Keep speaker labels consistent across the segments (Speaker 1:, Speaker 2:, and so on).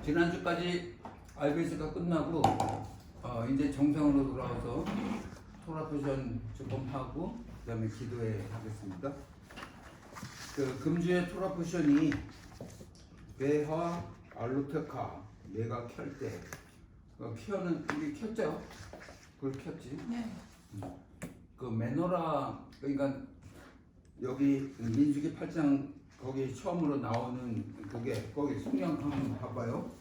Speaker 1: 지난주까지 알베스가 끝나고 이제 정상으로 돌아와서 토라포션 조금 하고 그다음에 기도회 하겠습니다. 그 금주의 토라포션이 베하 알루테카 내가 켤때 켜는 우리 켰죠? 그걸 켰지?
Speaker 2: 네.
Speaker 1: 그 메노라 그러니까 여기 민수기 8장 거기 처음으로 나오는 그게 거기 성경 한번 봐봐요.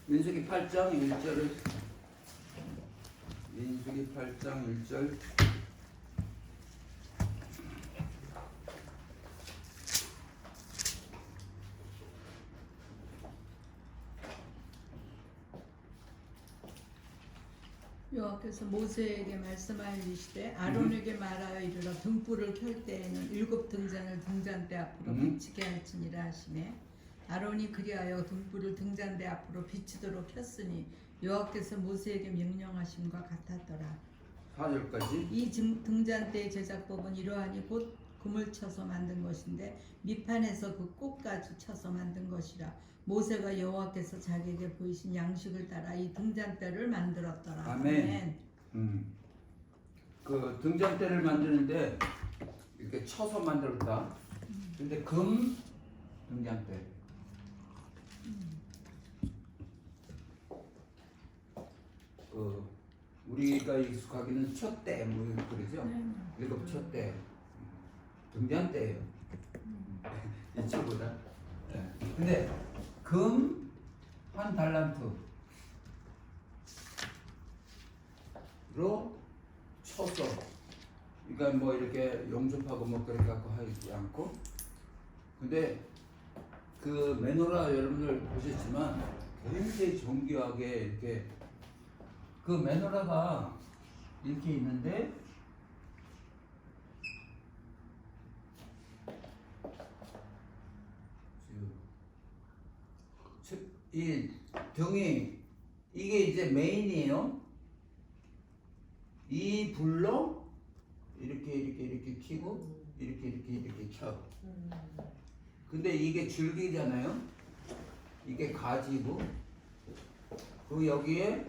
Speaker 1: 민수기 8장 1절을 민수기 8장 1절
Speaker 2: 여호와께서 모세에게 말씀하시되 아론에게 말하여 이르라 등불을 켤 때에는 7 등잔을 등잔대 앞으로 비치게 할지니라 하시매 아론이 그리하여 등불을 등잔대 앞으로 비치도록 켰으니 여호와께서 모세에게 명령하심과 같았더라.
Speaker 1: 4절까지
Speaker 2: 이 등잔대의 제작법은 이러하니 곧 금을 쳐서 만든 것인데 밑판에서 그 꽃까지 쳐서 만든 것이라. 모세가 여호와께서 자기에게 보이신 양식을 따라 이 등잔대를 만들었더라.
Speaker 1: 아멘. 그 등잔대를 만드는데 이렇게 쳐서 만들었다. 근데 금 등잔대. 우리가 익숙하기는 촛대 뭐 그러죠. 일곱 촛대 등잔대예요. 이쪽보다. 근데 금 한 달란트로 쳐서 그러니까 뭐 이렇게 용접하고 뭐 그래 갖고 하지 않고 근데 그 메노라 여러분들 보셨지만 굉장히 정교하게 이렇게 그 메노라가 이렇게 있는데 이 등이 이게 이제 메인이에요. 이 불로 이렇게 켜고 이렇게 켜. 근데 이게 줄기잖아요. 이게 가지고 그 여기에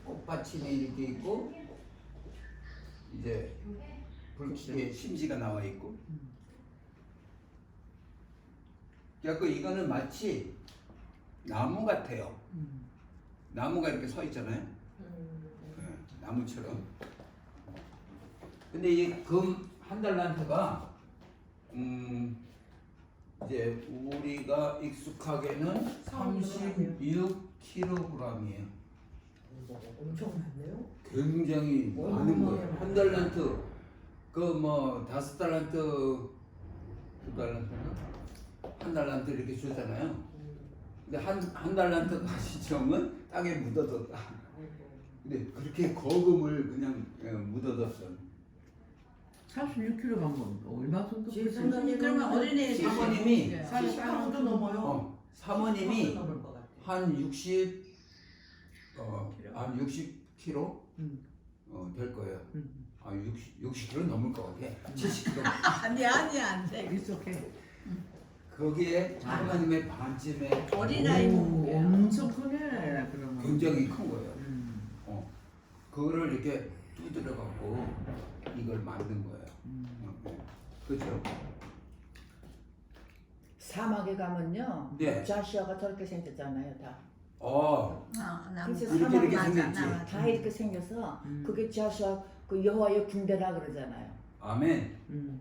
Speaker 1: 꽃받침이 이렇게 있고 이제 불키에 심지가 나와 있고. 그래서 이거는 마치 나무 같아요. 나무가 이렇게 서 있잖아요. 네, 나무처럼. 근데 이 금 한 달란트가 이제 우리가 익숙하게는 36kg이에요.
Speaker 3: 엄청 많네요.
Speaker 1: 굉장히 많은 거예요. 한 달란트 그 뭐 5달란트 2달란트인가? 한 달란트 이렇게 주잖아요. 근데 한 달란트 가시점은 땅에 묻어뒀다. 근데 그렇게 거금을 그냥 묻어뒀어.
Speaker 4: 46kg 방금 얼마 정도?
Speaker 2: 그러면 어린애
Speaker 1: 사모님이
Speaker 3: 40kg도 넘어요.
Speaker 1: 사모님이
Speaker 3: 넘을 것 같아요.
Speaker 1: 한 60, 한 60kg 될 거예요. 60kg 넘을 것 같아. 70kg.
Speaker 2: 아니 안 돼.
Speaker 4: 이렇게
Speaker 1: 거기에 하나님의 반쯤에
Speaker 2: 어린아이 몸무게.
Speaker 4: 엄청 크네. 그러면
Speaker 1: 굉장히 큰 거예요. 그거를 이렇게 두드려 갖고 이걸 만든 거예요. 그렇죠?
Speaker 3: 사막에 가면요.
Speaker 1: 네.
Speaker 3: 자시아가 저렇게 생겼잖아요, 다.
Speaker 2: 나무.
Speaker 3: 그래서
Speaker 1: 이렇게
Speaker 3: 사막
Speaker 1: 생겼지.
Speaker 3: 다 이렇게 생겨서 그게 자시아 그 여호와의 군대라 그러잖아요.
Speaker 1: 아멘. 네.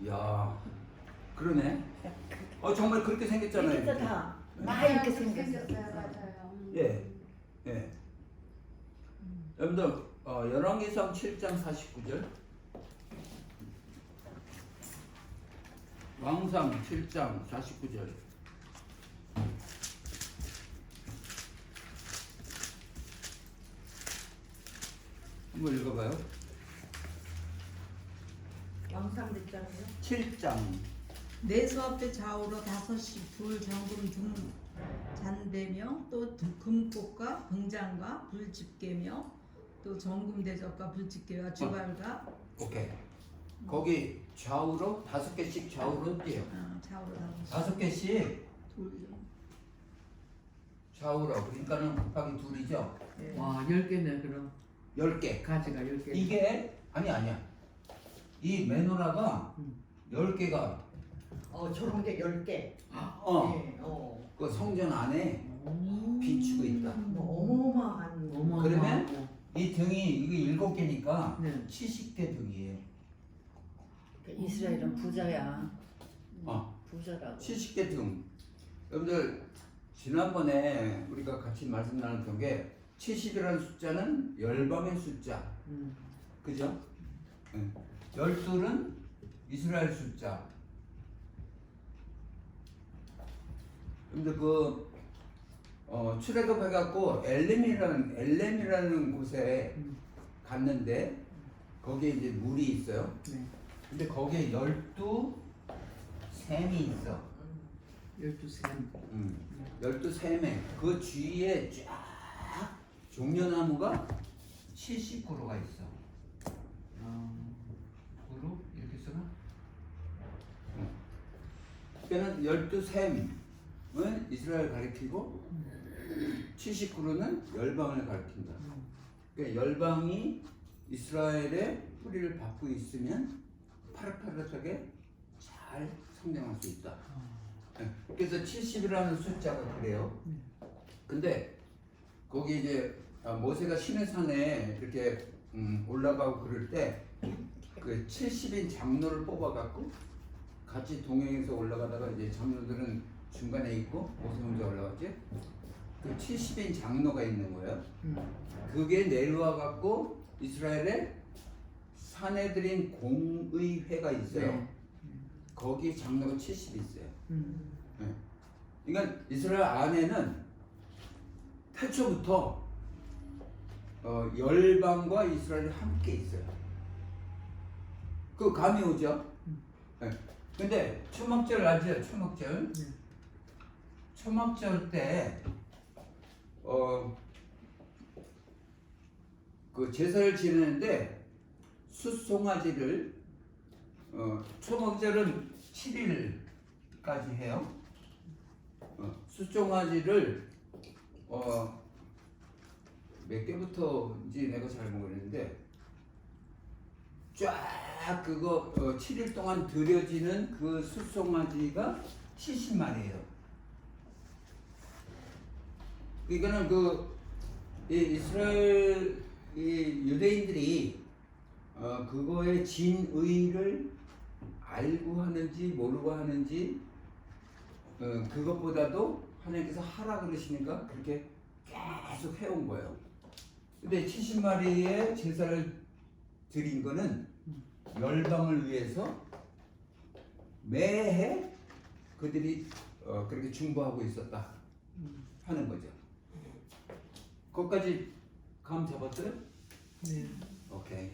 Speaker 1: 이야, 그러네. 정말 그렇게 생겼잖아요.
Speaker 3: 이렇게 다 이렇게 생겼어요.
Speaker 5: 맞아요.
Speaker 1: 예, 예. 여러분들 열왕기상 7장 49절. 왕상 7장 49절. 한번 읽어봐요.
Speaker 3: 왕상 몇 장이요?
Speaker 1: 7장.
Speaker 2: 내수 앞에 좌우로 5씩 불 정금 등 잔대며 또 금꽃과 금장과 불집게며 또 정금 대접과 불집게와 주발과
Speaker 1: 오케이. 거기 좌우로 5개씩 좌우로 띄요.
Speaker 2: 좌우로 5씩
Speaker 1: 5개씩
Speaker 2: 돌
Speaker 1: 좌우로 그러니까는 곱하기 2이죠.
Speaker 2: 네.
Speaker 4: 와 10개네 그럼
Speaker 1: 10개.
Speaker 4: 가지가 10개.
Speaker 1: 이게 아니야. 이 메노라가
Speaker 4: 음.
Speaker 1: 10개가
Speaker 3: 저런 게 10개. 네,
Speaker 1: 그 성전 안에
Speaker 4: 오.
Speaker 1: 비추고 있다.
Speaker 3: 어마어마한.
Speaker 4: 어마어마하고.
Speaker 1: 그러면 이 등이 이게 7개니까
Speaker 4: 네.
Speaker 1: 70개 등이에요.
Speaker 3: 이스라엘은 부자야.
Speaker 1: 어.
Speaker 3: 부자라고.
Speaker 1: 70개 등. 여러분들 지난번에 우리가 같이 말씀 나눴던 게 70이라는 숫자는 열방의 숫자. 그죠? 12는 이스라엘 숫자. 근데 출애굽 해갖고 엘렘이라는 곳에 갔는데 거기에 이제 물이 있어요.
Speaker 4: 네.
Speaker 1: 근데 거기에 12샘이 있어.
Speaker 4: 12샘.
Speaker 1: 12샘에 그 주위에 쫙 종려나무가 70그루가 있어. 그루 이렇게 쓰나? 그러니까 12샘은 이스라엘 가리키고 70그루는 열방을 가리킨다. 그러니까 열방이 이스라엘의 뿌리를 받고 있으면 파릇파릇하게 잘 성장할 수 있다. 그래서 70이라는 숫자가 그래요. 근데 거기 이제 모세가 시내산에 이렇게 올라가고 그럴 때 그 70인 장로를 뽑아갖고 같이 동행해서 올라가다가 이제 장로들은 중간에 있고 모세 혼자 올라갔지. 그 70인 장로가 있는 거예요. 그게 내려와갖고 이스라엘에 사내들인 공의회가 있어요.
Speaker 4: 네.
Speaker 1: 거기 장로가 70이 있어요.
Speaker 4: 음.
Speaker 1: 그러니까 이스라엘 안에는 태초부터 열방과 이스라엘이 함께 있어요. 그 감이 오죠. 근데 초막절 알죠? 초막절. 초막절 때 그 제사를 지내는데 숫송아지를 초막절은 7일까지 해요. 숫송아지를 몇 개부터인지 내가 잘 모르겠는데 쫙 그거 7일 동안 들여지는 그 숫송아지가 70마리예요. 그러니까는 이스라엘 유대인들이 그거의 진의를 알고 하는지 모르고 하는지 그것보다도 하나님께서 하라 그러시니까 그렇게 계속 해온 거예요. 근데 70마리의 제사를 드린 거는 열방을 위해서 매해 그들이 그렇게 중보하고 있었다 하는 거죠. 거기까지 감 잡았어요?
Speaker 4: 네.
Speaker 1: 오케이.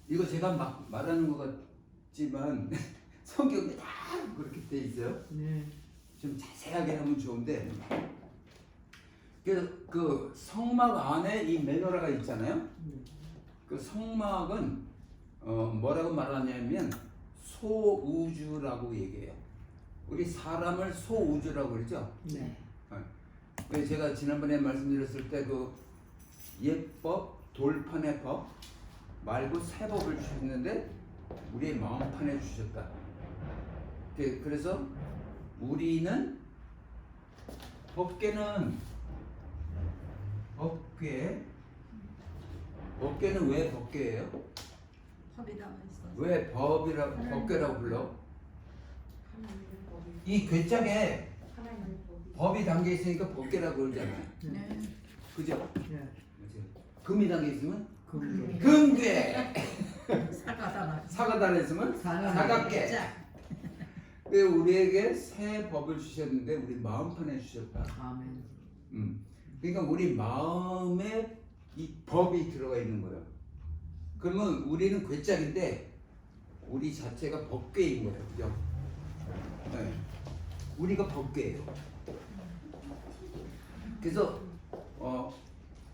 Speaker 1: 이거 제가 막 말하는 것 같지만 성경에 다 그렇게 돼 있어요.
Speaker 4: 네.
Speaker 1: 좀 자세하게 하면 좋은데 그 성막 안에 이 메노라가 있잖아요. 그 성막은 뭐라고 말하냐면 소우주라고 얘기해요. 우리 사람을 소우주라고 그러죠.
Speaker 4: 네.
Speaker 1: 그래서 제가 지난번에 말씀드렸을 때 그 예법, 돌판의 법 말고 새 법을 주셨는데 우리의 마음판에 주셨다. 그래서 우리는 법궤는 왜 법궤예요?
Speaker 2: 법이 담아 있어.
Speaker 1: 왜 법궤라고 불러? 이 괴짝에 법이 담겨 있으니까 법궤라고 그러잖아요.
Speaker 2: 네.
Speaker 1: 그죠?
Speaker 4: 네.
Speaker 1: 금이 담겨 있으면
Speaker 4: 금괴.
Speaker 1: 금괴.
Speaker 2: 사과다.
Speaker 1: 사과 달려 있으면 사각괴.
Speaker 2: 자,
Speaker 1: 우리에게 새 법을 주셨는데 우리 마음판에 주셨다.
Speaker 4: 아멘.
Speaker 1: 그러니까 우리 마음에 이 법이 들어가 있는 거예요. 그러면 우리는 괴짝인데 우리 자체가 법궤인 거예요. 그죠? 네. 우리가 법궤예요. 그래서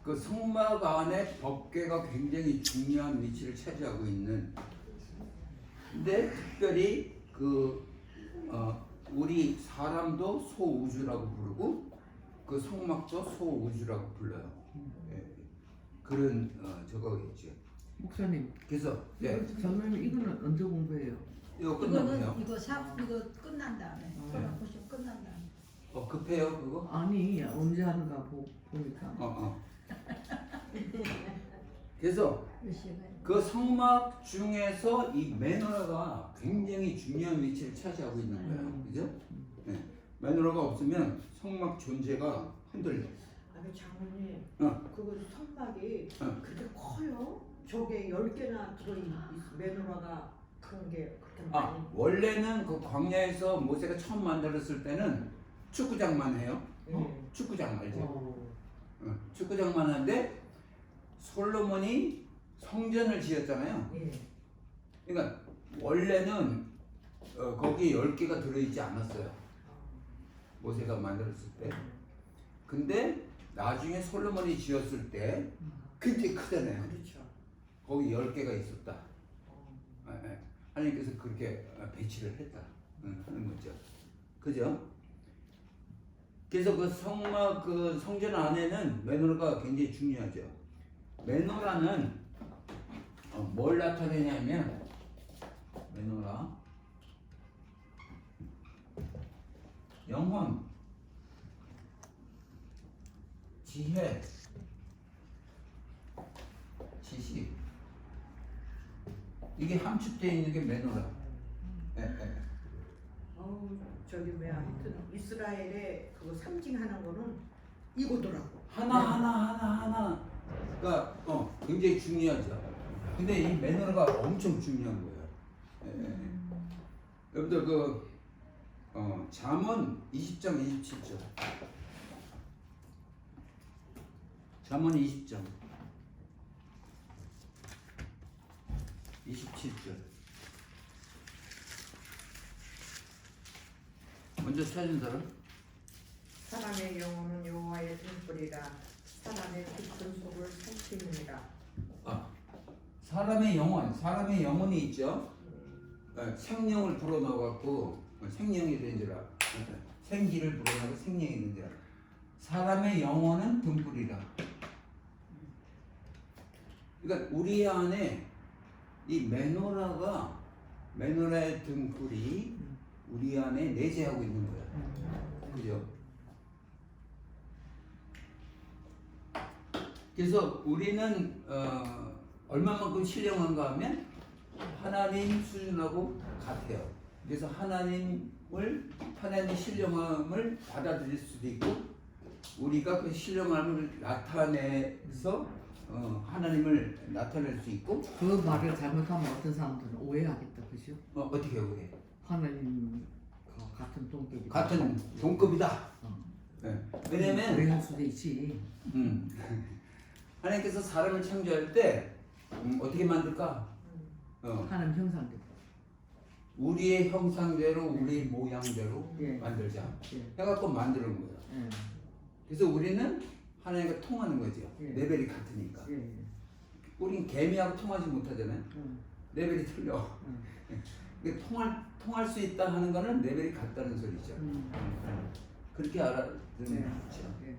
Speaker 1: 그 성막 안에 법궤가 굉장히 중요한 위치를 차지하고 있는. 근데 특별히 우리 사람도 소우주라고 부르고 그 성막도 소우주라고 불러요. 예. 그런 저거겠죠.
Speaker 4: 목사님,
Speaker 1: 그래서 예,
Speaker 4: 저는 이거는 언제 공부해요?
Speaker 1: 이거 끝났네요.
Speaker 2: 이거 끝난 다음에
Speaker 4: 네.
Speaker 2: 보시면 끝난 다음에.
Speaker 1: 급해요 그거?
Speaker 4: 아니 언제 하는가 보니까.
Speaker 1: 그래서
Speaker 2: 몇 시간에.
Speaker 1: 그 성막 중에서 이 메노라가 굉장히 중요한 위치를 차지하고 있는 거예요. 그죠? 네. 메노라가 없으면 성막 존재가 흔들려.
Speaker 5: 아니 장모님
Speaker 1: 어.
Speaker 5: 그거 성막이
Speaker 1: 어.
Speaker 5: 그렇게 커요? 저게 10개나 들어있는 메노라가 그런 게 그렇게 많이
Speaker 1: 원래는 그 광야에서 모세가 처음 만들었을 때는 축구장만 해요.
Speaker 5: 예.
Speaker 1: 축구장 알죠?
Speaker 4: 어.
Speaker 1: 축구장만 하는데 솔로몬이 성전을 지었잖아요.
Speaker 5: 예.
Speaker 1: 그러니까 원래는 거기에 10개가 들어있지 않았어요. 모세가 만들었을 때. 근데 나중에 솔로몬이 지었을 때 굉장히 크잖아요.
Speaker 5: 그렇죠.
Speaker 1: 거기 10개가 있었다.
Speaker 5: 어.
Speaker 1: 하나님께서 그렇게 배치를 했다 하는 거죠. 그죠? 그래서 그 성막 그 성전 안에는 메노라가 굉장히 중요하죠. 메노라는 뭘 나타내냐면 메노라 영혼, 지혜, 지식 이게 함축되어 있는 게 메노라.
Speaker 5: 저기 뭐야 하여튼 이스라엘의 그거 상징하는 거는 이거더라고.
Speaker 1: 하나가 굉장히 중요하죠. 근데 이 매너가 엄청 중요한 거예요. 여러분들 잠언 20장 27절. 잠언 20장 27절. 먼저 찾은 사람?
Speaker 5: 사람의 영혼은 여호와의 등불이라 사람의 깊은 속을 살피느니라.
Speaker 1: 사람의 영혼이 있죠. 생명을 불어넣어갖고 생명이 된지라, 생기를 불어넣고 생명이 된지라. 사람의 영혼은 등불이라. 그러니까 우리 안에 이 메노라의 등불이 우리 안에 내재하고 있는 거야. 그죠? 그래서 우리는 얼마만큼 신령한가 하면 하나님 수준하고 같아요. 그래서 하나님 신령함을 받아들일 수도 있고 우리가 그 신령함을 나타내서 하나님을 나타낼 수 있고.
Speaker 4: 그 말을 잘못하면 어떤 사람들은 오해하겠다, 그죠?
Speaker 1: 어떻게 오해?
Speaker 4: 하나님 같은 동급이
Speaker 1: 같은 동급이다. 네. 왜냐면
Speaker 4: 오해할 수도 있지.
Speaker 1: 하나님께서 사람을 창조할 때 어떻게 만들까?
Speaker 4: 하나님 형상대로.
Speaker 1: 우리의 형상대로 우리 모양대로
Speaker 4: 예.
Speaker 1: 만들자
Speaker 4: 예.
Speaker 1: 해갖고 만드는 거야.
Speaker 4: 예.
Speaker 1: 그래서 우리는 하나님과 통하는 거죠.
Speaker 4: 예.
Speaker 1: 레벨이 같으니까.
Speaker 4: 예.
Speaker 1: 우린 개미하고 통하지 못하잖아요.
Speaker 4: 음.
Speaker 1: 레벨이 틀려. 그러니까 통할 수 있다 하는 거는 레벨이 같다는 소리죠. 그렇게 알아두면 좋죠.
Speaker 4: 예.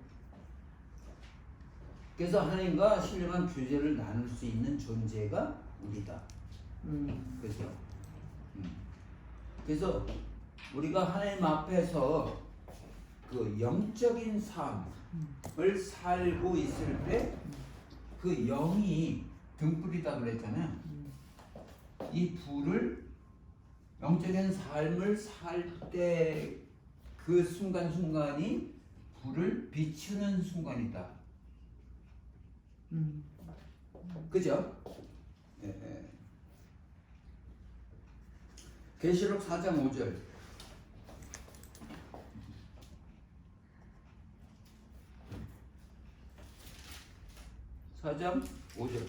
Speaker 1: 그래서 하나님과 신령한 교제를 나눌 수 있는 존재가 우리다. 그렇죠. 그래서 우리가 하나님 앞에서 그 영적인 삶을 살고 있을 때 그 영이 등불이다 그랬잖아요. 이 불을 영적인 삶을 살 때 그 순간순간이 불을 비추는 순간이다. 그죠? 예. 계시록 4장 5절. 4장 5절.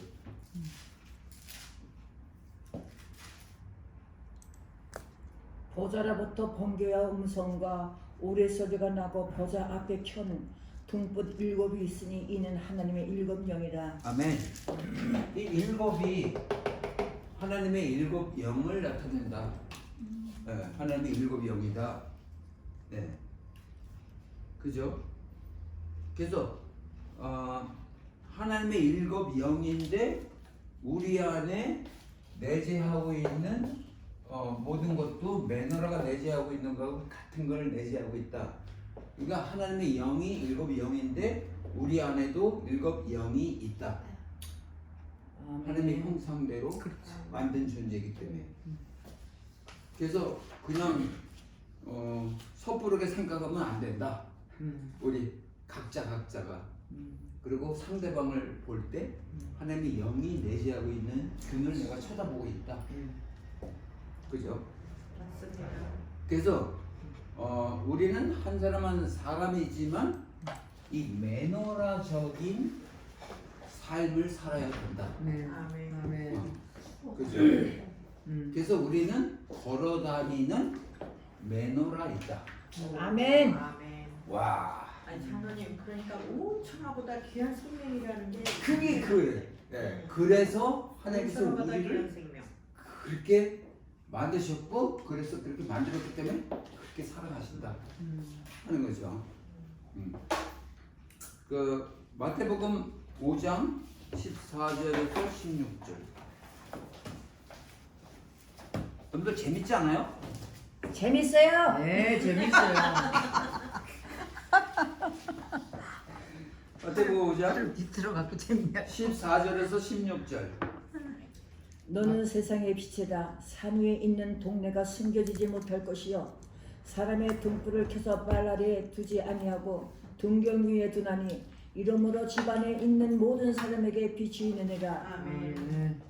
Speaker 3: 보좌로부터 번개와 음성과 우레 소리가 나고 보좌 앞에 켜는 등불 7이 있으니 이는 하나님의 7 영이라.
Speaker 1: 아멘. 이 7이 하나님의 7 영을 나타낸다. 하나님의 7 영이다. 네. 그죠? 그래서 하나님의 일곱 영인데 우리 안에 내재하고 있는 모든 것도 매너라가 내재하고 있는 거하고 같은 걸 내재하고 있다. 그러니까 하나님의 영이 일곱 영인데 우리 안에도 일곱 영이 있다. 하나님의 형상대로 만든 존재이기 때문에. 그래서 그냥 섣부르게 생각하면 안 된다. 우리 각자가. 그리고 상대방을 볼 때 하나님의 영이 내재하고 있는 균을 내가 쳐다보고 있다. 그죠?
Speaker 5: 맞습니다.
Speaker 1: 그래서 우리는 한 사람 한 사람이지만 이 매너라적인 삶을 살아야 된다.
Speaker 4: 네.
Speaker 5: 아멘.
Speaker 4: 아멘.
Speaker 1: 그죠? 그래서 우리는 걸어다니는 매너라이다.
Speaker 3: 아멘.
Speaker 5: 아멘.
Speaker 1: 와,
Speaker 5: 아니 장로님 그러니까 5천하보다 귀한 생명이라는 게
Speaker 1: 그게 네. 그래서 하나님께서
Speaker 5: 5천하보다
Speaker 1: 우리를
Speaker 5: 귀한 생명.
Speaker 1: 그렇게 만드셨고 그래서 그렇게 만들었기 때문에 그렇게 사랑하신다 하는 거죠. 그 마태복음 5장 14절에서 16절. 여러분들 재밌지 않아요?
Speaker 3: 재밌어요.
Speaker 4: 네, 재밌어요.
Speaker 1: 마태복음 5장
Speaker 2: 밑으로 갖고 재미야.
Speaker 1: 14절에서 16절.
Speaker 3: 너는 세상의 빛이다. 산 위에 있는 동네가 숨겨지지 못할 것이요 사람의 등불을 켜서 발 아래에 두지 아니하고 등경 위에 두나니 이러므로 집안에 있는 모든 사람에게 빛이 있느니라.
Speaker 5: 아멘.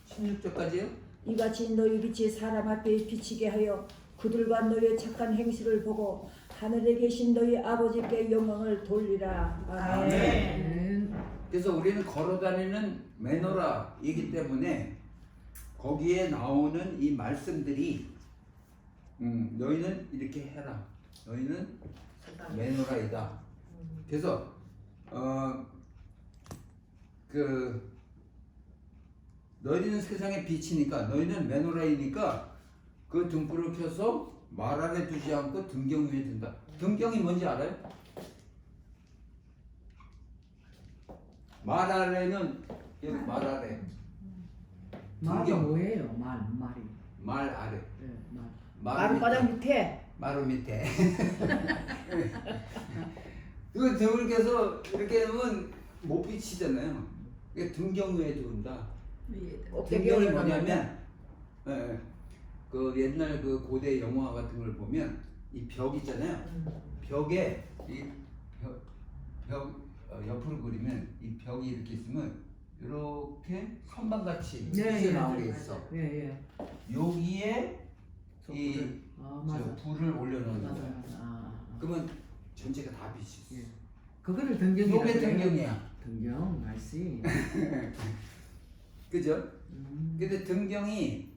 Speaker 1: 16절까지요?
Speaker 3: 이같이 너희 빛이 사람 앞에 비치게 하여 그들과 너희의 착한 행실을 보고 하늘에 계신 너희 아버지께 영광을 돌리라. 아멘.
Speaker 4: 네.
Speaker 1: 그래서 우리는 걸어다니는 매너라이기 때문에 거기에 나오는 이 말씀들이 너희는 이렇게 해라. 너희는 매너라이다. 그래서 너희는 세상의 빛이니까 너희는 매너라이니까 그 등불을 켜서 말 아래 두지 않고 등경 위에 둔다. 등경이 뭔지 알아요? 말 아래는 여기 말 아래.
Speaker 4: 말이
Speaker 1: 등경.
Speaker 4: 뭐예요? 말이.
Speaker 1: 말 아래.
Speaker 4: 네, 말.
Speaker 3: 마룻바닥 밑에
Speaker 1: 마루 밑에. 이거 등을 켜서 이렇게 하면 못 비치잖아요. 이게 등경 위에 둔다. 등경이 뭐냐면 그 옛날 그 고대 영화 같은 걸 보면 이 벽 있잖아요. 벽에 이 벽 옆으로 그리면 이 벽이 이렇게 있으면 이렇게 선반같이 빛이 나오게 있어.
Speaker 4: 예.
Speaker 1: 여기에 이
Speaker 4: 촛불을. 맞아.
Speaker 1: 불을 올려놓는
Speaker 4: 맞아.
Speaker 1: 거야. 그러면 전체가 다 빛이 있어.
Speaker 4: 예. 그거를 등경이라고
Speaker 1: 요게
Speaker 4: 그래요?
Speaker 1: 등경이야.
Speaker 4: 등경, 말씨.
Speaker 1: 그죠? 근데 등경이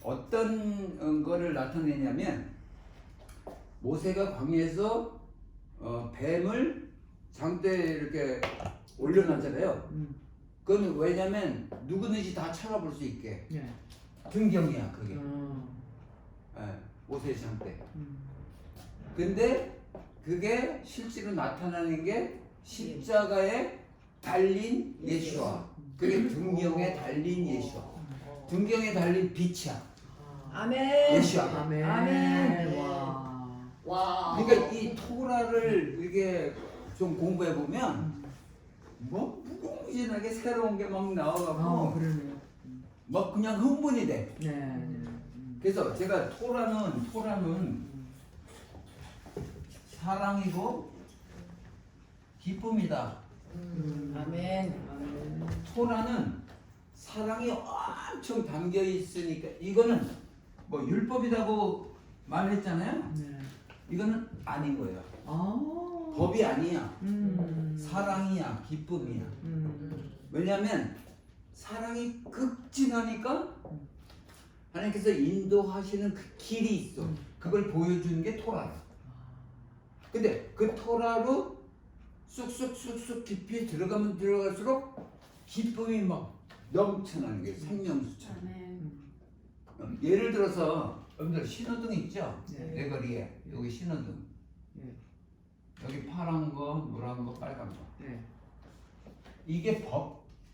Speaker 1: 어떤 거를 나타내냐면 모세가 광야에서 뱀을 장대에 이렇게 올려놨잖아요. 그건 왜냐면 누구든지 다 찾아볼 수 있게.
Speaker 4: 예.
Speaker 1: 등경이야 그게. 모세의 장대. 근데 그게 실제로 나타나는 게 십자가에 달린 예수와. 그게 등경에 달린 예수와. 등경에 달린 빛이야.
Speaker 3: 아멘.
Speaker 1: 예수와.
Speaker 4: 아멘.
Speaker 3: 아멘.
Speaker 4: 와.
Speaker 1: 그러니까 이 토라를 이렇게 좀 공부해 보면 뭐 무궁무진하게 새로운 게 막 나와갖고
Speaker 4: 그러네요.
Speaker 1: 막 그냥 흥분이 돼.
Speaker 4: 네.
Speaker 1: 그래서 제가 토라는 사랑이고 기쁨이다.
Speaker 3: 아멘.
Speaker 1: 토라는 사랑이 엄청 담겨 있으니까 이거는 뭐 율법이라고 말했잖아요.
Speaker 4: 네.
Speaker 1: 이거는 아닌 거예요.
Speaker 4: 아.
Speaker 1: 법이 아니야. 사랑이야, 기쁨이야. 왜냐하면 사랑이 극진하니까 하나님께서 인도하시는 그 길이 있어. 그걸 보여주는 게 토라야. 근데 그 토라로 쑥쑥 깊이 들어가면 들어갈수록 기쁨이 막 넘쳐나는 게 생명수처럼. 예를 들어서 여러분들 신호등 있죠?
Speaker 4: 네.
Speaker 1: 네거리에 여기 신호등.
Speaker 4: 예.
Speaker 1: 여기 파란 거, 노란 거, 빨간 거.
Speaker 4: 예.
Speaker 1: 이게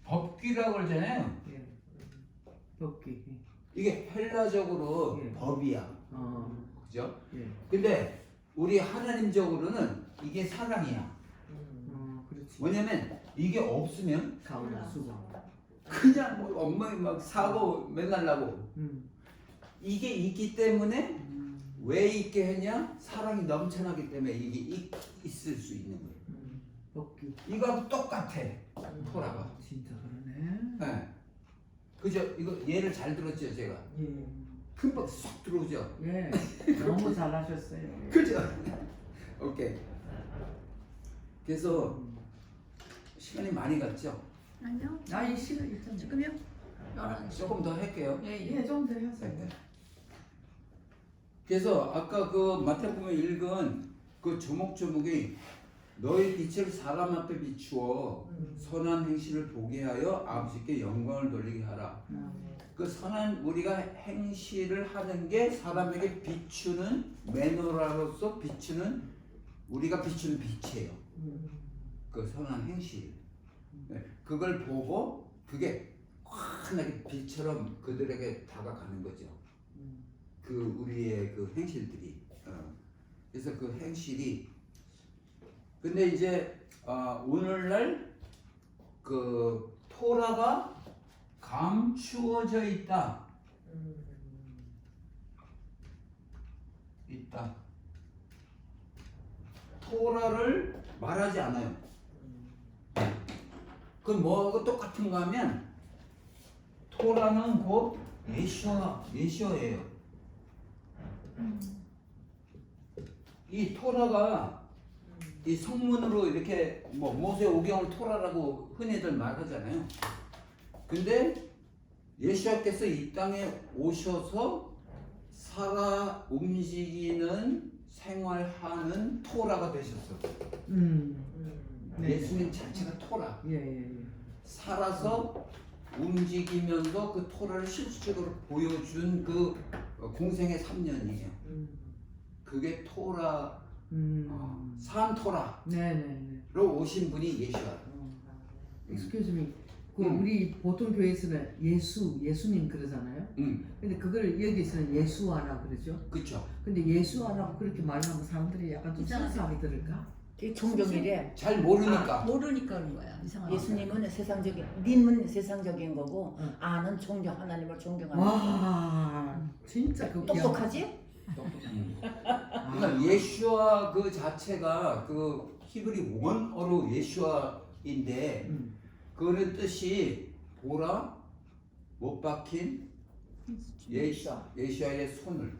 Speaker 1: 법규라고 그러잖아요.
Speaker 4: 예. 법기.
Speaker 1: 이게 헬라적으로
Speaker 4: 예.
Speaker 1: 법이야.
Speaker 4: 어.
Speaker 1: 그죠?
Speaker 4: 예.
Speaker 1: 근데 우리 하나님적으로는 이게 사랑이야.
Speaker 4: 그렇지.
Speaker 1: 뭐냐면 이게 없으면
Speaker 4: 가오나 수고.
Speaker 1: 그냥 뭐 엉망이 막 사고 맨날 나고. 이게 있기 때문에 왜 있게 했냐? 사랑이 넘쳐나기 때문에 이게 있을 수 있는 거예요.
Speaker 4: 법기.
Speaker 1: 이거하고 똑같아. 토라가.
Speaker 4: 진짜 그러네.
Speaker 1: 네. 그죠? 이거 예를 잘 들었죠, 제가.
Speaker 5: 예.
Speaker 1: 금방 쏙 들어오죠.
Speaker 4: 예. 너무 잘하셨어요.
Speaker 1: 그죠? 오케이. 그래서 시간이 많이 갔죠.
Speaker 2: 아니요.
Speaker 4: 이 시간 있잖아요.
Speaker 2: 지금요? 11시.
Speaker 1: 조금 더 할게요.
Speaker 2: 예, 예.
Speaker 4: 예, 좀 더 하세요.
Speaker 1: 네. 그래서 아까 그 마태복음 읽은 그 조목조목이 너희 빛을 사람 앞에 비추어 선한 행실을 보게 하여 아버지께 영광을 돌리게 하라. 그 선한 우리가 행실을 하는 게 사람에게 비추는 매너라로서 비추는 우리가 비추는 빛이에요. 그 선한 행실. 네. 그걸 보고 그게 환하게 빛처럼 그들에게 다가가는 거죠. 그 우리의 그 행실들이. 그래서 그 행실이 근데 이제 오늘날 그 토라가 감추어져 있다. 토라를 말하지 않아요. 그건 뭐하고 똑같은가 하면 토라는 곧 예수어예요. 이 토라가 이 성문으로 이렇게 뭐 모세오경을 토라라고 흔히들 말하잖아요. 근데 예수님께서 이 땅에 오셔서 살아 움직이는 생활하는 토라가 되셨어.
Speaker 4: 네.
Speaker 1: 예수님 자체가 토라.
Speaker 4: 예.
Speaker 1: 살아서 움직이면서 그 토라를 실질적으로 보여준 그 공생의 3년이에요. 그게 토라, 산 토라로
Speaker 4: 네네네.
Speaker 1: 오신 분이 예수야.
Speaker 4: Excuse me. 그 우리 보통 교회에서는 예수님 그러잖아요. 근데 그걸 여기서는 예수와라 그러죠.
Speaker 1: 그렇죠.
Speaker 4: 근데 예수와라고 그렇게 말하면 사람들이 약간 좀
Speaker 2: 이상하게.
Speaker 4: 생소하게 들을까?
Speaker 3: 이게 종종이래.
Speaker 1: 잘 모르니까.
Speaker 2: 모르니까 그런 거야. 이상하게.
Speaker 3: 예수님은 세상적인, 님은 세상적인 거고
Speaker 4: 응.
Speaker 3: 아는 존경 하나님을 존경하는
Speaker 4: 와, 진짜 그
Speaker 3: 똑똑하지?
Speaker 1: 그러니까 예수와 그 자체가 그 히브리 원어로 예수와인데 그런 뜻이 보라 못 박힌 예수와의 손을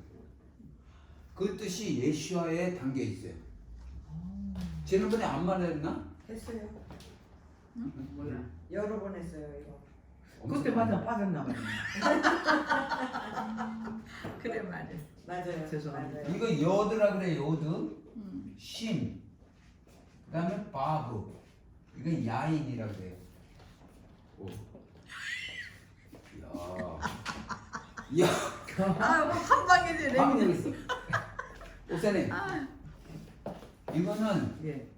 Speaker 1: 그 뜻이 예수와에 담겨 있어요. 지난번에 안 말했나?
Speaker 5: 했어요.
Speaker 4: 몰라.
Speaker 5: 여러 번 했어요 이거.
Speaker 4: 그때마다 빠졌나 봐요.
Speaker 2: 그래 말해.
Speaker 5: 맞아요.
Speaker 4: 죄송합니다.
Speaker 5: 맞아요.
Speaker 1: 이거 여드라 그래 여드 신 그다음에 바브 이건 야인이라 그래요. 오. 야.
Speaker 2: 한 방에 되네.
Speaker 1: 방금 있어. 목사님. 이거는
Speaker 4: 예.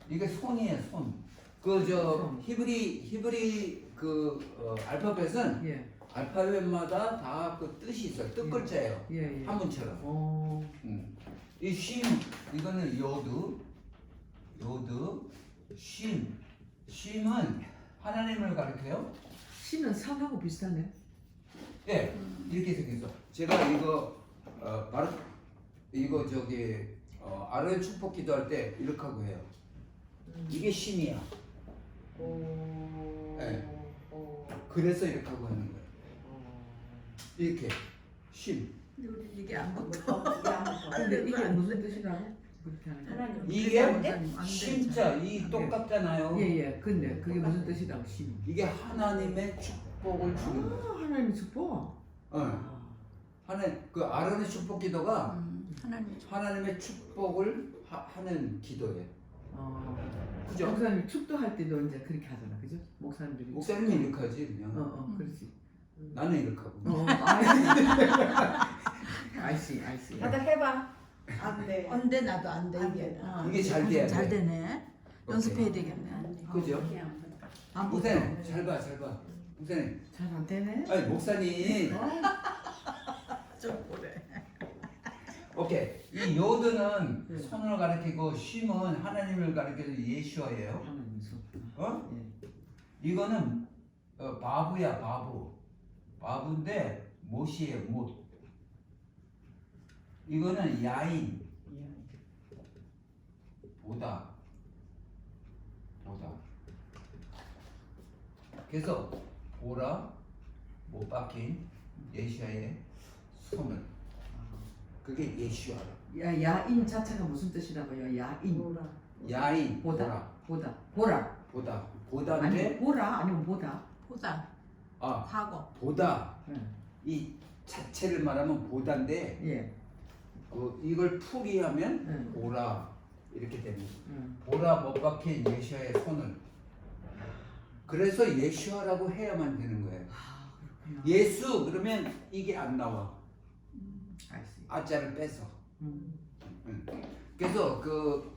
Speaker 1: 이게 손이에요 손. 그 저 히브리 그 알파벳은
Speaker 4: 예.
Speaker 1: 알파벳마다 다 그 뜻이 있어요. 뜻 글자예요.
Speaker 4: 예.
Speaker 1: 한문처럼. 이 쉼 이거는 요드 쉼은 하나님을 가리켜요.
Speaker 4: 신은 산하고 비슷하네.
Speaker 1: 예, 이렇게 생겼어. 제가 이거 바로 이거 저기 아론 축복 기도할 때 이렇게 하고 해요. 이게 쉼이야. 네. 그래서 이렇게 하고 하는 거예요. 이렇게 쉼.
Speaker 2: 우리 이게 안 붙어.
Speaker 4: 근데 이게 무슨 뜻이라고? 그렇게 하는 거?
Speaker 5: 하나님.
Speaker 1: 이게
Speaker 2: 안 돼.
Speaker 1: 쉼자 이 똑같잖아요.
Speaker 4: 예. 근데 그게 무슨 뜻이라고? 신.
Speaker 1: 이게 하나님의 축복을 주는 거예요.
Speaker 4: 하나님의 축복.
Speaker 1: 하나님 그 아론의 축복 기도가
Speaker 2: 하나님.
Speaker 1: 하나님의 축복을 하는 기도예요. 그죠?
Speaker 4: 목사님 축도할 때도 이제 그렇게 하잖아, 그죠? 목사님들이.
Speaker 1: 목사님이 이렇게 하지 그냥.
Speaker 4: 그렇지.
Speaker 1: 나는 이렇게 하고.
Speaker 4: 아이씨.
Speaker 3: 다들 해봐.
Speaker 5: 안 돼.
Speaker 2: 안 돼, 나도 안 돼,
Speaker 5: 안
Speaker 2: 이게.
Speaker 5: 돼.
Speaker 1: 이게 잘 돼야 돼.
Speaker 2: 잘 되네.
Speaker 1: 오케이.
Speaker 2: 연습해야 되겠네.
Speaker 1: 그죠?
Speaker 2: 안
Speaker 1: 목사님 잘 봐. 목사님.
Speaker 4: 잘 안 되네.
Speaker 1: 아니 목사님.
Speaker 2: 좀 그래.
Speaker 1: 오케이. 이 요드는 손을 가리키고 쉼은 하나님을 가리켜서 예수와예요. 어? 이거는 바브야 바브. 바브인데 못이에요 못. 이거는 야인. 보다. 그래서 보라 못 박힌 예수와의 손을. 그게 예수와.
Speaker 4: 야인 자체가 무슨 뜻이라고요? 야인.
Speaker 1: 야인
Speaker 4: 보다.
Speaker 1: 보다인데
Speaker 4: 아니 보라 아니면 보다.
Speaker 2: 보다.
Speaker 1: 아
Speaker 2: 과거.
Speaker 1: 보다
Speaker 4: 네.
Speaker 1: 이 자체를 말하면 보다인데
Speaker 4: 예.
Speaker 1: 이걸 풀이하면
Speaker 4: 네.
Speaker 1: 보라 이렇게 됩니다. 보라 못 박힌 예수와의 손을. 그래서 예수와라고 해야만 되는 거예요.
Speaker 4: 그렇구나.
Speaker 1: 예수 그러면 이게 안 나와.
Speaker 4: 아이씨.
Speaker 1: 아자를 빼서.
Speaker 4: 음.
Speaker 1: 그래서 그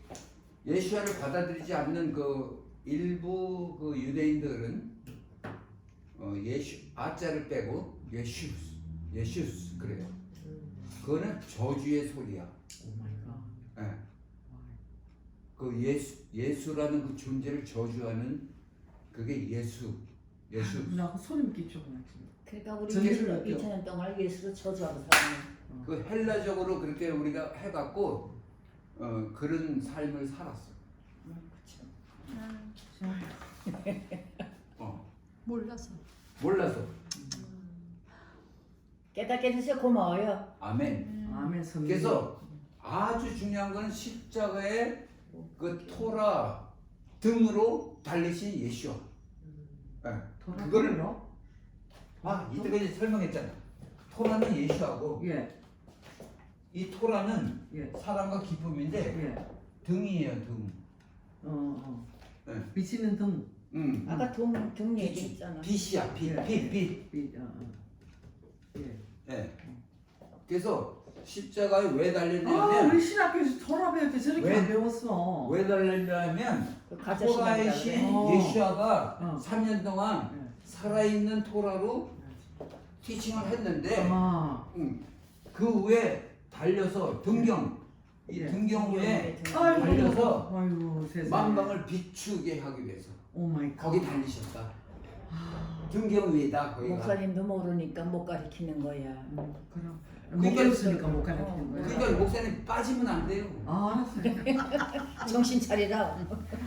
Speaker 1: 예수와를 받아들이지 않는 그 일부 그 유대인들은 예수 아자를 빼고 예수스 그래요. 그거는 저주의 소리야.
Speaker 4: 오 마이 갓.
Speaker 1: 예. 그 예수라는 그 존재를 저주하는 그게 예수.
Speaker 4: 나 소름 끼쳤구나 지금.
Speaker 3: 그러니까 우리
Speaker 4: 전기를
Speaker 3: 예수를
Speaker 4: 느껴.
Speaker 3: 2000년 동안 예수를 저주하고 살았네.
Speaker 1: 그 헬라적으로 그렇게 우리가 해갖고 그런 삶을 살았어.
Speaker 3: 그렇죠.
Speaker 1: 몰라서.
Speaker 3: 깨닫게 해주셔서 고마워요.
Speaker 1: 아멘.
Speaker 4: 아멘 성령.
Speaker 1: 그래서 아주 중요한 거는 십자가의 그 토라 등으로 달리신 예수와. 그거를 이때까지 설명했잖아. 토라는 예수하고
Speaker 4: 예.
Speaker 1: 이 토라는
Speaker 4: 예.
Speaker 1: 사랑과 기쁨인데
Speaker 4: 예.
Speaker 1: 등이에요 등. 네.
Speaker 4: 비치는 등.
Speaker 3: 아까 등 얘기했잖아.
Speaker 1: 빛이야 빛.
Speaker 4: 빛. 예.
Speaker 1: 네. 그래서 십자가에 왜
Speaker 4: 아
Speaker 1: 달렸냐면
Speaker 4: 우리 신학교에서 토라 배울 때 저렇게
Speaker 1: 왜?
Speaker 4: 안 배웠어.
Speaker 1: 왜 달렸냐면
Speaker 3: 그 가짜
Speaker 1: 토라의
Speaker 3: 신학이라고
Speaker 1: 신
Speaker 3: 그래.
Speaker 1: 예수아가 3년 동안
Speaker 4: 네.
Speaker 1: 살아있는 토라로 티칭을 했는데 그 후에 달려서 등경 이
Speaker 4: 예.
Speaker 1: 등경 후에
Speaker 3: 아이고.
Speaker 1: 달려서
Speaker 4: 아이고 세상에.
Speaker 1: 만방을 비추게 하기 위해서
Speaker 4: 오 마이 갓.
Speaker 1: 거기 달리셨다. 등경 위에다 거기가.
Speaker 3: 목사님도 모르니까 못 가르치는 거야.
Speaker 4: 그럼 못
Speaker 1: 그러니까
Speaker 4: 가르치니까 못 가르치는 거야.
Speaker 1: 그러니까 목사님 빠지면 안 돼요.
Speaker 4: 알았어요.
Speaker 3: 정신 차리라.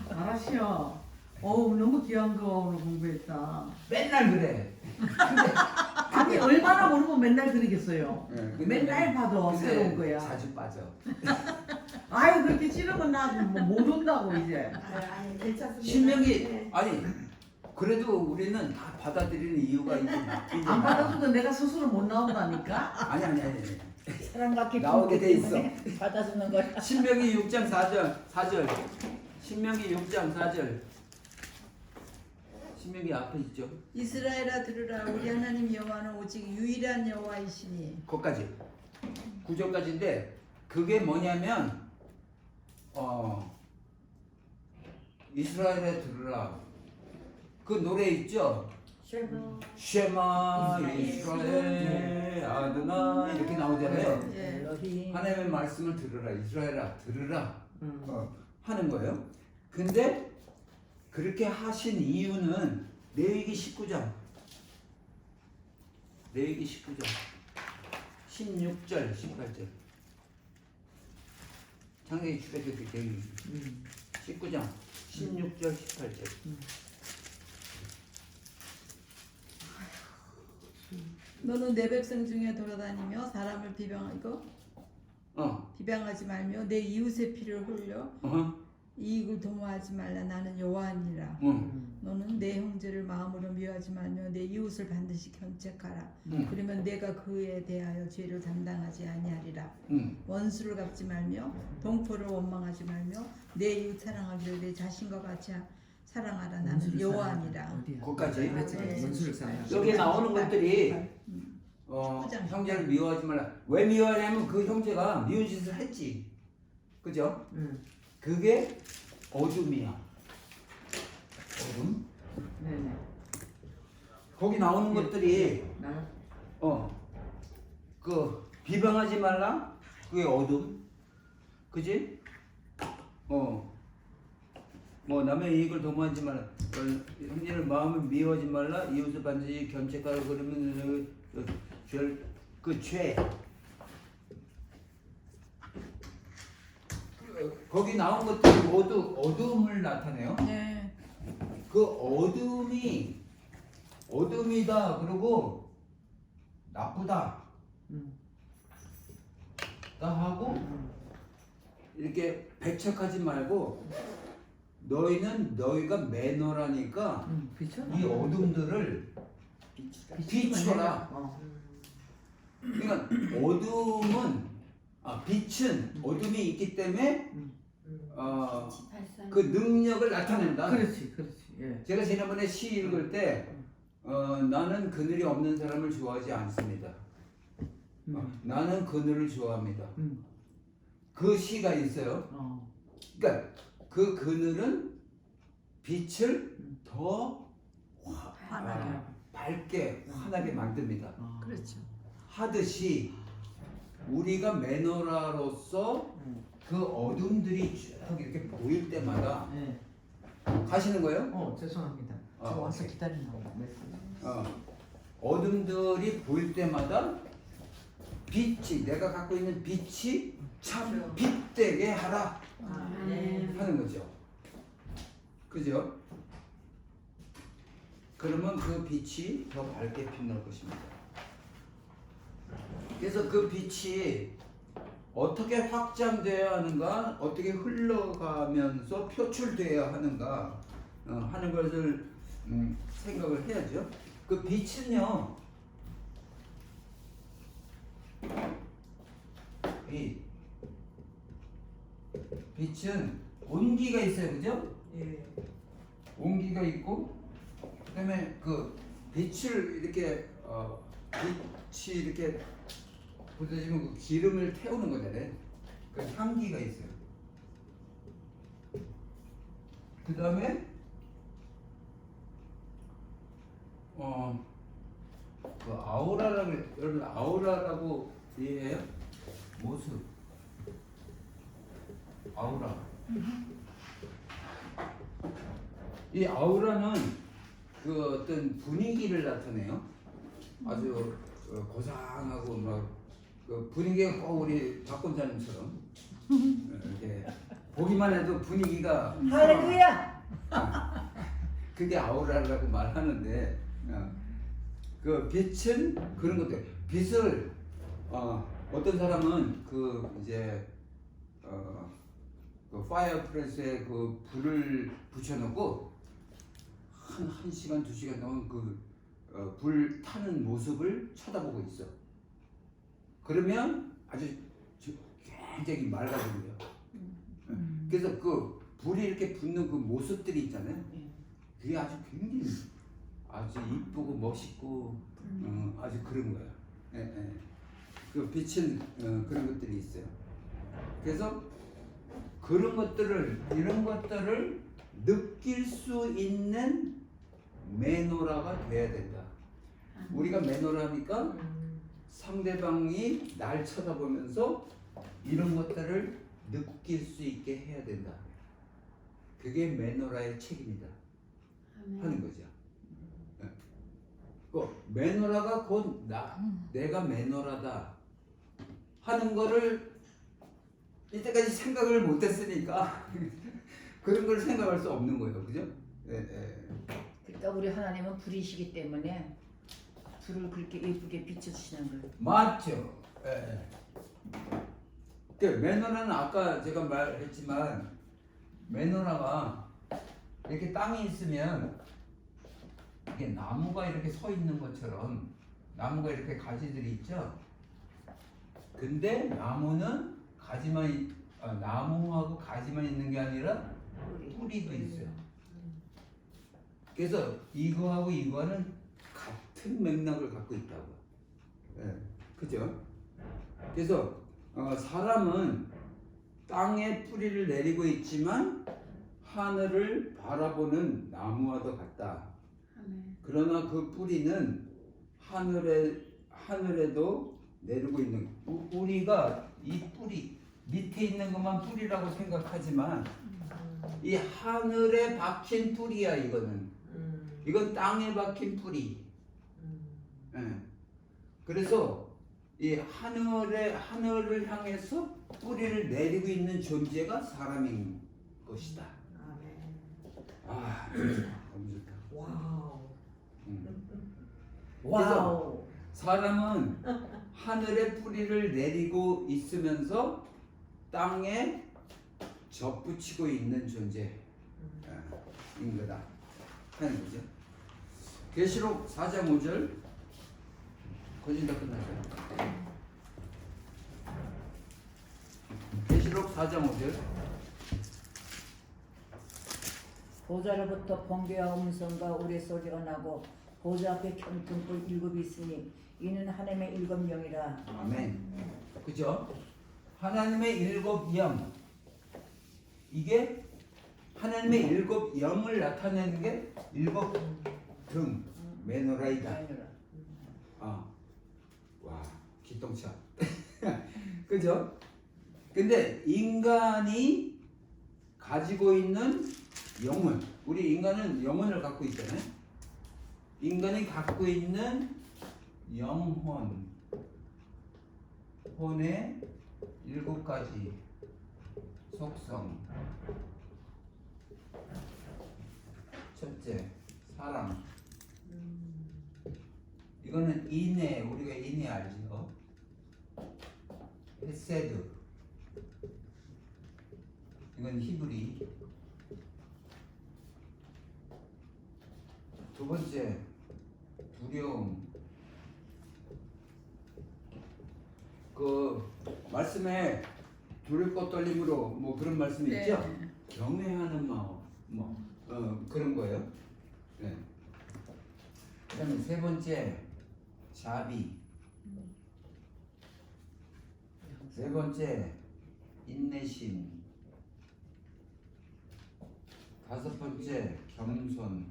Speaker 4: 알았어요. 어우 너무 귀한 거 오늘 공부했다.
Speaker 1: 맨날 그래.
Speaker 4: 아니 얼마나 모르면 맨날 그러겠어요.
Speaker 1: 근데
Speaker 4: 맨날 봐도
Speaker 1: 근데
Speaker 4: 새로운 거야.
Speaker 1: 자주 빠져.
Speaker 4: 아유 그렇게 찌르면 나못 온다고 이제.
Speaker 5: 아니 괜찮습니다.
Speaker 1: 신명기
Speaker 5: 네.
Speaker 1: 아니 그래도 우리는 다 받아들이는 이유가 있는
Speaker 4: 안 받아줘도 내가 스스로 못 나온다니까.
Speaker 1: 아니.
Speaker 3: 사랑과 기쁨
Speaker 1: 나오게 돼 있어.
Speaker 3: 받아주는 거야.
Speaker 1: 신명기 6장 4절. 신명기 6장 4절. 신명기 앞에 있죠.
Speaker 2: 이스라엘아 들으라 우리 하나님 여호와는 오직 유일한 여호와이시니.
Speaker 1: 거기까지 9절까지인데 그게 뭐냐면 이스라엘에 들으라 그 노래 있죠. 쉐마 이스라엘 아드나 이렇게 나오잖아요.
Speaker 2: 예.
Speaker 1: 하나님의 말씀을 들으라 이스라엘아 들으라 하는 거예요. 근데 그렇게 하신 이유는 레위기 19장 16절 18절 창세기 출애굽기 레위기 19장 16절 18절
Speaker 2: 너는 내 백성 중에 돌아다니며 사람을 비방하지 말며 내 이웃의 피를 흘려 이익을 도모하지 말라. 나는 여호와니라. 너는 내 형제를 마음으로 미워하지 말며 내 이웃을 반드시 견책하라. 그러면 내가 그에 대하여 죄를 담당하지 아니하리라. 원수를 갚지 말며 동포를 원망하지 말며 내 이웃 사랑하기를 내 자신과 같이 사랑하라 나는 여호와니라.
Speaker 4: 어디야?
Speaker 1: 거기까지?
Speaker 4: 맞지.
Speaker 2: 네.
Speaker 4: 원수를 사랑하라.
Speaker 1: 여기 나오는 것들이
Speaker 2: 초장.
Speaker 1: 형제를 미워하지 말라. 왜 미워하냐면 그 형제가 미운 짓을 했지. 그죠?
Speaker 4: 응.
Speaker 1: 그게 어둠이야. 어둠?
Speaker 4: 네네.
Speaker 1: 거기 나오는 것들이
Speaker 4: 나.
Speaker 1: 그 비방하지 말라. 그게 어둠. 그지? 뭐 남의 이익을 도모하지 말라. 형제를 마음을 미워하지 말라. 이웃을 반드시 견책하라. 그러면 그 죄. 거기 나온 것들이 모두 어둠을 나타내요.
Speaker 2: 네.
Speaker 1: 그 어둠이다. 그리고 나쁘다. 다 하고 이렇게 배척하지 말고 너희가 매너라니까
Speaker 4: 비춰.
Speaker 1: 이 어둠들을 비춰라. 그러니까 빛은 어둠이 있기 때문에 그 능력을 나타낸다.
Speaker 4: 그렇지. 예.
Speaker 1: 제가 지난번에 시 읽을 때 나는 그늘이 없는 사람을 좋아하지 않습니다. 나는 그늘을 좋아합니다. 그 시가 있어요. 그러니까 그 그늘은 빛을 더 밝게 환하게 만듭니다.
Speaker 2: 그렇죠.
Speaker 1: 하듯이 우리가 매너라로서 그 어둠들이 쭉 이렇게 보일 때마다
Speaker 4: 네.
Speaker 1: 가시는 거예요?
Speaker 4: 죄송합니다. 저 와서 기다리나 봐.
Speaker 1: 어둠들이 보일 때마다 빛이 내가 갖고 있는 빛이 참 빛되게 하라 하는 거죠. 그죠? 그러면 그 빛이 더 밝게 빛날 것입니다. 그래서 그 빛이 어떻게 확장되어야 하는가, 어떻게 흘러가면서 표출되어야 하는가 하는 것을 생각을 해야죠. 그 빛은요, 빛은 온기가 있어요, 그죠?
Speaker 5: 예.
Speaker 1: 온기가 있고, 그다음에 그 빛을 이렇게 빛이 이렇게 보시면 그 기름을 태우는 거잖아요. 그 향기가 있어요. 그다음에 그 아우라라고 여러분 아우라라고 이해해요? 모습. 아우라. 이 아우라는 그 어떤 분위기를 나타내요. 아주 고상하고 막 그 분위기가 꼭 우리 박권사님처럼 이렇게 보기만 해도 분위기가
Speaker 3: 할렐루야.
Speaker 1: 그게 아우라라고 말하는데 그 빛은 그런 것들. 빛을 어떤 사람은 그 이제 그 파이어프레스에 그 불을 붙여놓고 한 시간, 2시간 동안 그 불 타는 모습을 쳐다보고 있어. 그러면 아주 굉장히 맑아져요. 그래서 그 불이 이렇게 붙는 그 모습들이 있잖아요. 그게 아주 굉장히 아주 이쁘고 멋있고 아주 그런 거예요. 그 빛은 그런 것들이 있어요. 그래서 그런 것들을 이런 것들을 느낄 수 있는 매너라가 돼야 된다. 우리가 매너라니까 상대방이 날 쳐다보면서 이런 것들을 느낄 수 있게 해야 된다. 그게 매너라의 책임이다 하는 거죠. 그 매너라가 곧 내가 매너라다 하는 거를 이때까지 생각을 못했으니까 그런 걸 생각할 수 없는 거예요, 그죠?
Speaker 3: 그러니까 우리 하나님은 불이시기 때문에 불을 그렇게 예쁘게 비춰주시는 거예요.
Speaker 1: 맞죠. 그 매너라는 아까 제가 말했지만 매너라가 이렇게 땅이 있으면 이게 나무가 이렇게 서 있는 것처럼 나무가 이렇게 가지들이 있죠. 근데 나무는 가지만 나무하고 가지만 있는 게 아니라 뿌리도 있어요. 그래서 이거하고 이거는 같은 맥락을 갖고 있다고. 예, 그죠? 그래서 사람은 땅에 뿌리를 내리고 있지만 하늘을 바라보는 나무와도 같다. 그러나 그 뿌리는 하늘에도 내리고 있는, 우리가 이 뿌리 밑에 있는 것만 뿌리라고 생각하지만 이 하늘에 박힌 뿌리야. 이건 땅에 박힌 뿌리. 예. 그래서 이 하늘을 향해서 뿌리를 내리고 있는 존재가 사람인 것이다.
Speaker 5: 아멘.
Speaker 1: 아, 너무 좋다.
Speaker 5: 와우.
Speaker 3: 와우.
Speaker 1: 사람은 하늘에 뿌리를 내리고 있으면서 땅에 접붙이고 있는 존재인 거다 하는 거죠. 계시록 4장 5절. 거진 다 끝났어요. 계시록 4장 5절.
Speaker 3: 보좌로부터 번개와 음성과 우레소리가 나고 보좌 앞에 큰 등불 7이 있으니 이는 하나님의 7 영이라.
Speaker 1: 아멘. 그죠? 하나님의 7 영. 이게 하나님의 7 영을 나타내는 게 7 등 메노라이다. 와, 기똥차. 그죠? 근데 인간이 가지고 있는 영혼, 우리 인간은 영혼을 갖고 있잖아요. 인간이 갖고 있는 영혼의 7가지 속성. 첫째, 사랑. 이거는 인애, 우리가 인애 알죠? 헤세드. 이건 히브리. 두 번째, 두려움. 그 말씀에 두렵고 떨림으로 뭐 그런 말씀이
Speaker 2: 네.
Speaker 1: 있죠? 경외하는 마음, 그런 거예요. 네. 그다음에 세 번째, 자비. 네 번째, 인내심. 다섯 번째, 겸손.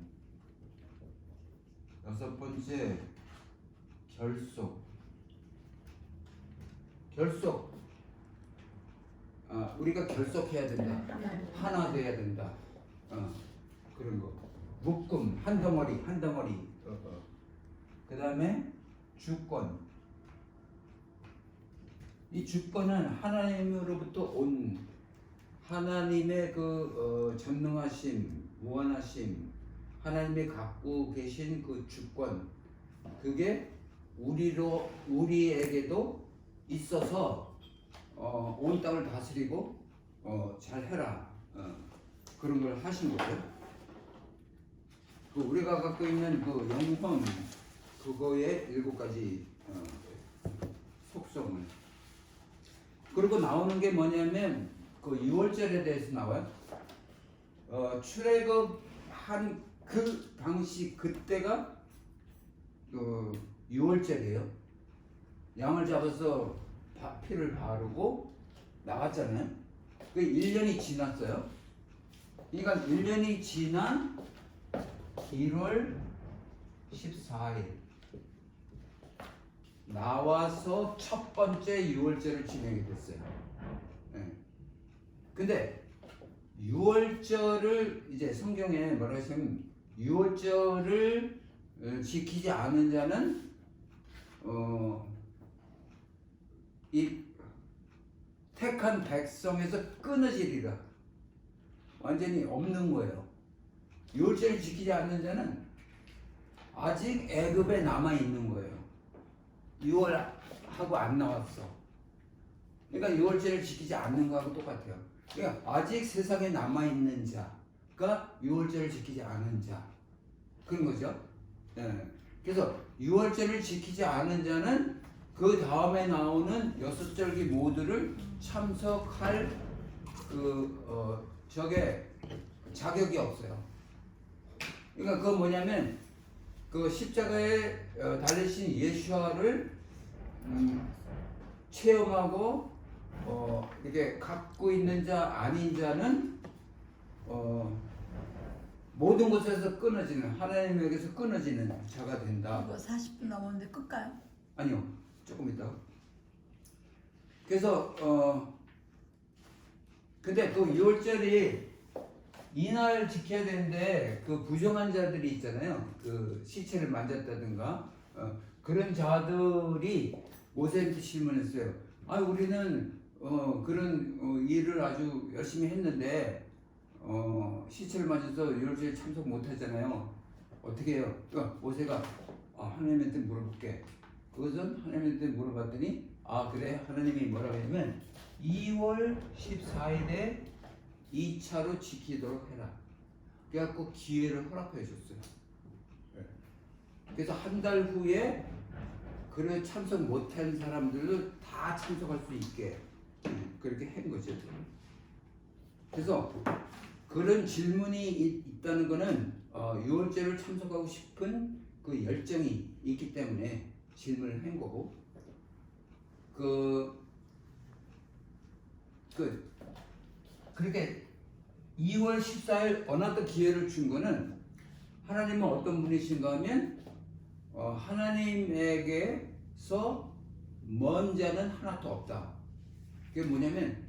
Speaker 1: 여섯 번째, 결속. 우리가 결속해야 된다. 하나 돼야 된다. 그런 거. 묶음, 한 덩어리. 그 다음에 주권. 이 주권은 하나님으로부터 온 하나님의 그 전능하심, 무한하심, 하나님이 갖고 계신 그 주권, 그게 우리에게도 있어서 온 땅을 다스리고 잘 해라, 그런 걸 하신 거죠. 그 우리가 갖고 있는 그 영혼, 그거의 7가지 속성을. 그리고 나오는 게 뭐냐면 그 6월절에 대해서 나와요. 출애굽한 그 당시 그때가 6월절이에요. 양을 잡아서 피를 바르고 나갔잖아요. 그 1년이 지났어요. 그러니까 1년이 지난 1월 14일 나와서 첫 번째 6월절을 지내게 됐어요. 네. 근데 6월절을 이제 성경에 뭐라 하시면 6월절을 지키지 않은 자는 이 택한 백성에서 끊어지리라. 완전히 없는 거예요. 6월절을 지키지 않는 자는 아직 애굽에 남아 있는 거예요. 6월하고 안 나왔어. 그러니까 6월절을 지키지 않는 거하고 똑같아요. 그러니까 아직 세상에 남아 있는 자가 6월절을 지키지 않은 자, 그런 거죠. 네. 그래서 6월절을 지키지 않은 자는 그 다음에 나오는 6절기 모두를 참석할 저게 자격이 없어요. 그러니까 그거 뭐냐면 그 십자가에 달리신 예수와를 체험하고 이렇게 갖고 있는 자 아닌 자는 모든 곳에서 끊어지는 하나님에게서 끊어지는 자가 된다.
Speaker 2: 이거 40분 넘었는데 끌까요?
Speaker 1: 아니요, 조금 있다. 그래서 근데 그 6월절이 이날 지켜야 되는데 그 부정한 자들이 있잖아요. 그 시체를 만졌다든가 그런 자들이 모세한테 질문했어요. 아, 우리는 그런 일을 아주 열심히 했는데 시체를 만져서 6월절에 참석 못하잖아요. 어떻게 해요? 모세가 하나님한테 물어볼게. 그것은 하나님한테 물어봤더니 그래, 하나님이 뭐라고 했냐면 2월 14일에 2차로 지키도록 해라. 그래갖고 기회를 허락해 줬어요. 그래서 한 달 후에 그래 참석 못한 사람들도 다 참석할 수 있게 그렇게 한 거죠. 그래서 그런 질문이 있다는 거는 6월절을 참석하고 싶은 그 열정이 있기 때문에 질문을 한 거고 그렇게 2월 14일 어나더 기회를 준 거는 하나님은 어떤 분이신가 하면 하나님에게서 먼 자는 하나도 없다. 그게 뭐냐면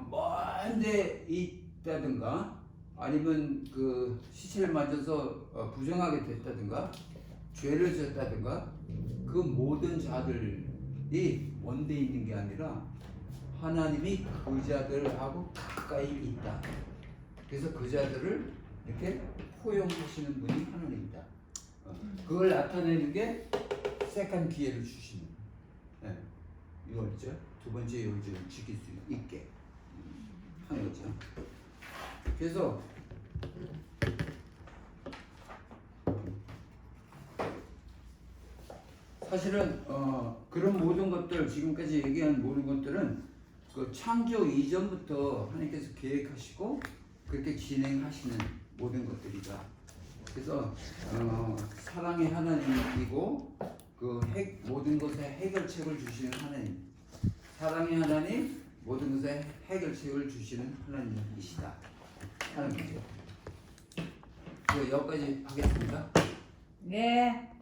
Speaker 1: 먼데 있다든가 아니면 그 시체를 맞아서 부정하게 됐다든가 죄를 졌다든가 그 모든 자들이 먼데 있는 게 아니라 하나님이 그 자들하고 가까이 있다. 그래서 그 자들을 이렇게 포용하시는 분이 하나님이다. 그걸 나타내는 게 세컨 기회를 주시는 6월절, 두 번째 6월절을 지킬 수 있게 하는 거죠. 그래서 사실은 그런 모든 것들 지금까지 얘기한 모든 것들은 그 창조 이전부터 하나님께서 계획하시고 그렇게 진행하시는 모든 것들이다. 그래서 사랑의 하나님이고 그 모든 것에 해결책을 주시는 하나님, 사랑의 하나님, 모든 것에 해결책을 주시는 하나님이시다 하는 거죠. 여기까지 하겠습니다.
Speaker 3: 네.